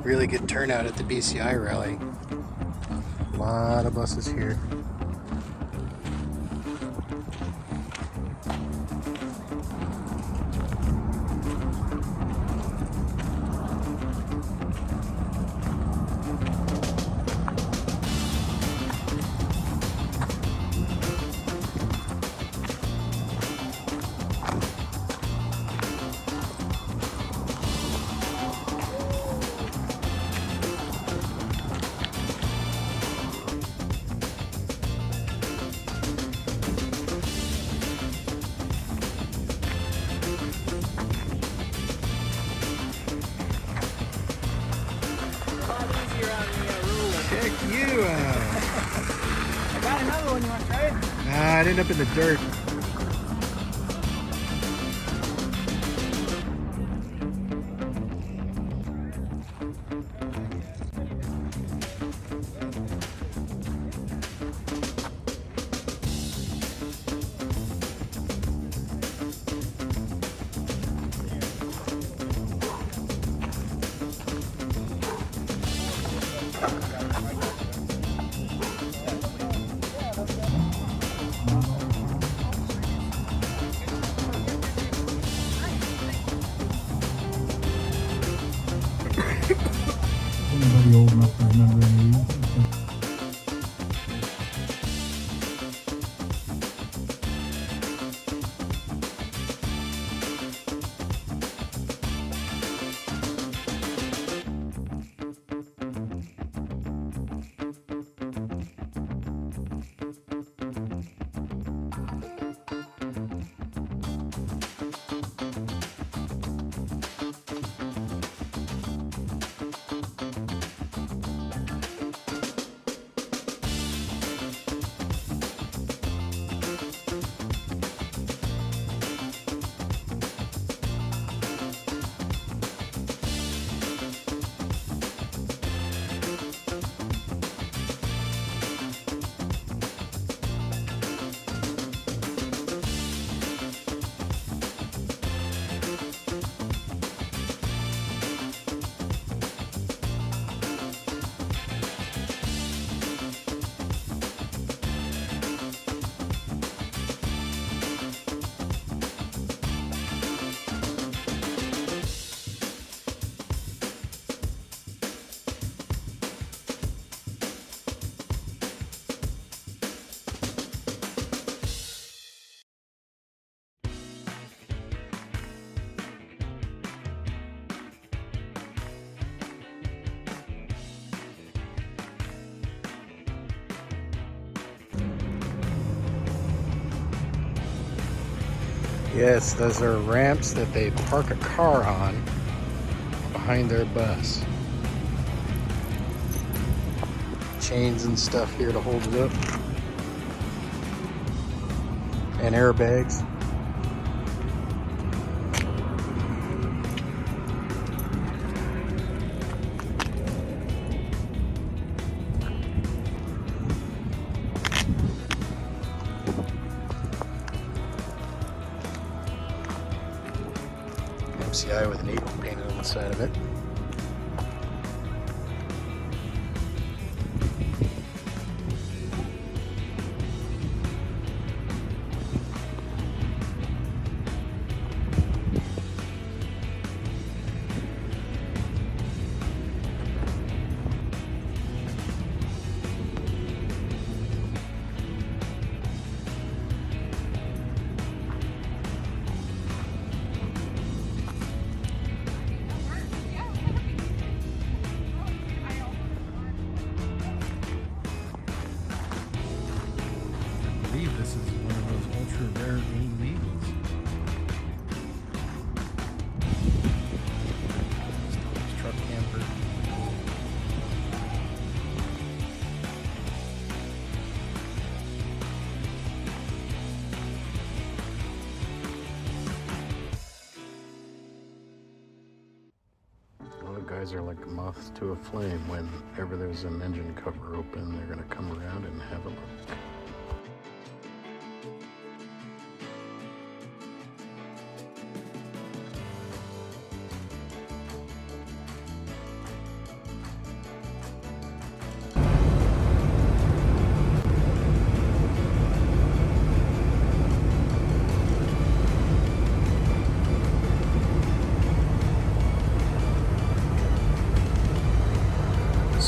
Really good turnout at the BCI rally. A lot of buses here. Check you out. I got another one. You want to try it? Nah, I'd end up in the dirt. Anybody old enough to remember any of these? Yes, those are ramps that they park a car on behind their bus. Chains and stuff here to hold it up. And airbags. MCI with an eagle painted on the side of it. I believe this is one of those ultra rare golden eagles. Truck camper. Well, the guys are like moths to a flame. Whenever there's an engine cover open, they're gonna come around and have a look.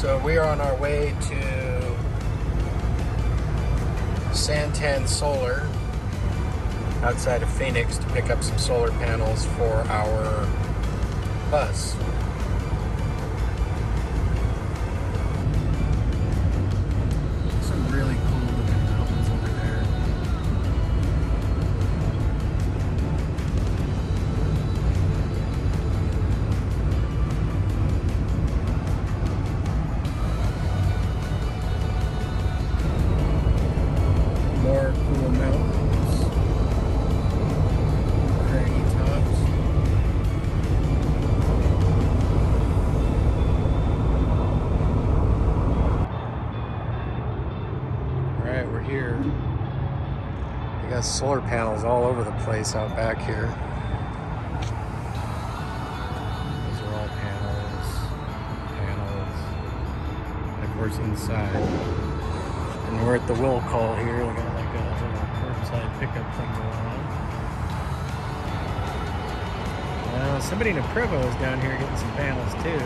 So we are on our way to Santan Solar outside of Phoenix to pick up some solar panels for our bus. Some really cool looking mountains over there. More cool mountains. Craggy tops. Alright, we're here. We got solar panels all over the place out back here. Those are all panels. And of course inside. And we're at the will call here. We got like a little Quartzsite pickup thing going on. Somebody in a Prevo is down here getting some panels too.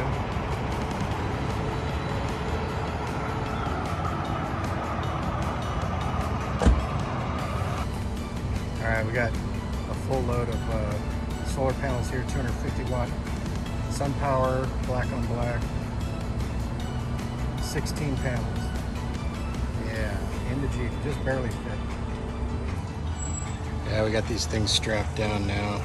Alright, we got a full load of solar panels here, 250 watt sun power, black on black, 16 panels. Yeah, in the Jeep, just barely fit. Yeah, we got these things strapped down now.